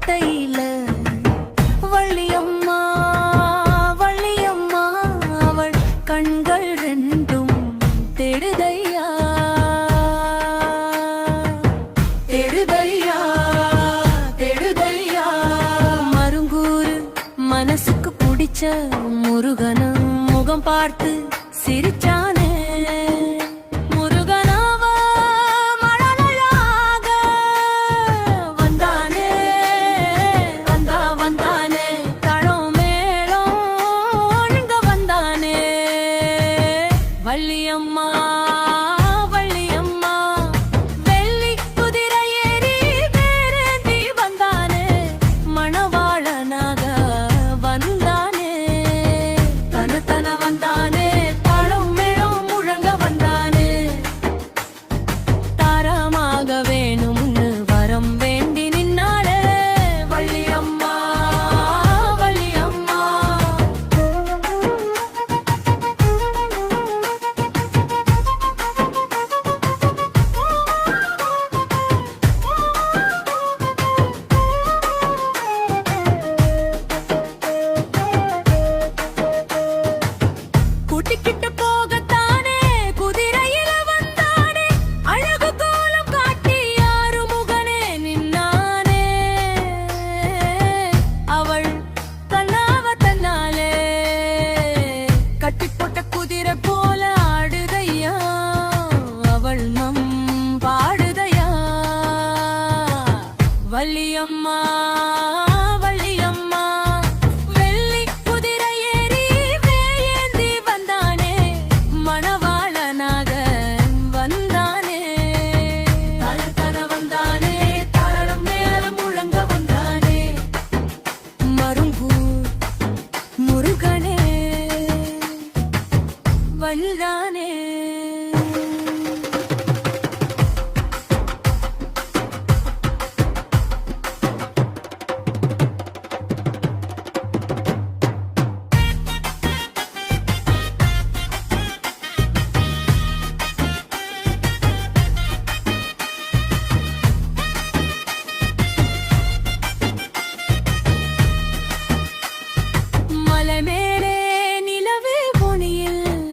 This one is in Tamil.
கோட்டையில வள்ளியம்மா வள்ளியம்மா அவள் கண்கள் ரெண்டும் தேடுதையா தேடுதையா தேடுதையா மருங்கூரு மனசுக்கு பிடிச்ச முருகனும் முகம் பார்த்து சிரிச்சானே வள்ளியம்மா வள்ளியம்மா வெள்ளி குதிரை ஏறி வேறேந்தி வந்தானே மணவாளனாக வந்தானே தன வந்தானே தாளம் மேளம் முழங்க வந்தானே தாரமாக வேணும்னு வரம் வேண்டி நின்னாளே வள்ளியம்மா வள்ளியம்மா கூட்டிக்கிட்டு போகத்தானே குதிரையில வந்தானே அழகு கோலம் காட்டி யாரு முகனே நின்னானே அவள் தன்னாலே கட்டி போட்ட குதிரை போல ஆடுதையா அவள் நம் பாடுதையா வள்ளியம்மா வள்ளியம்மா வெள்ளி குதிரை ஏறி வேயேந்தி வந்தானே மணவாளனாக வந்தானே தன வந்தானே தாளம் மேளம் முழங்க வந்தானே மருங்கூர் முருகனே வந்தானே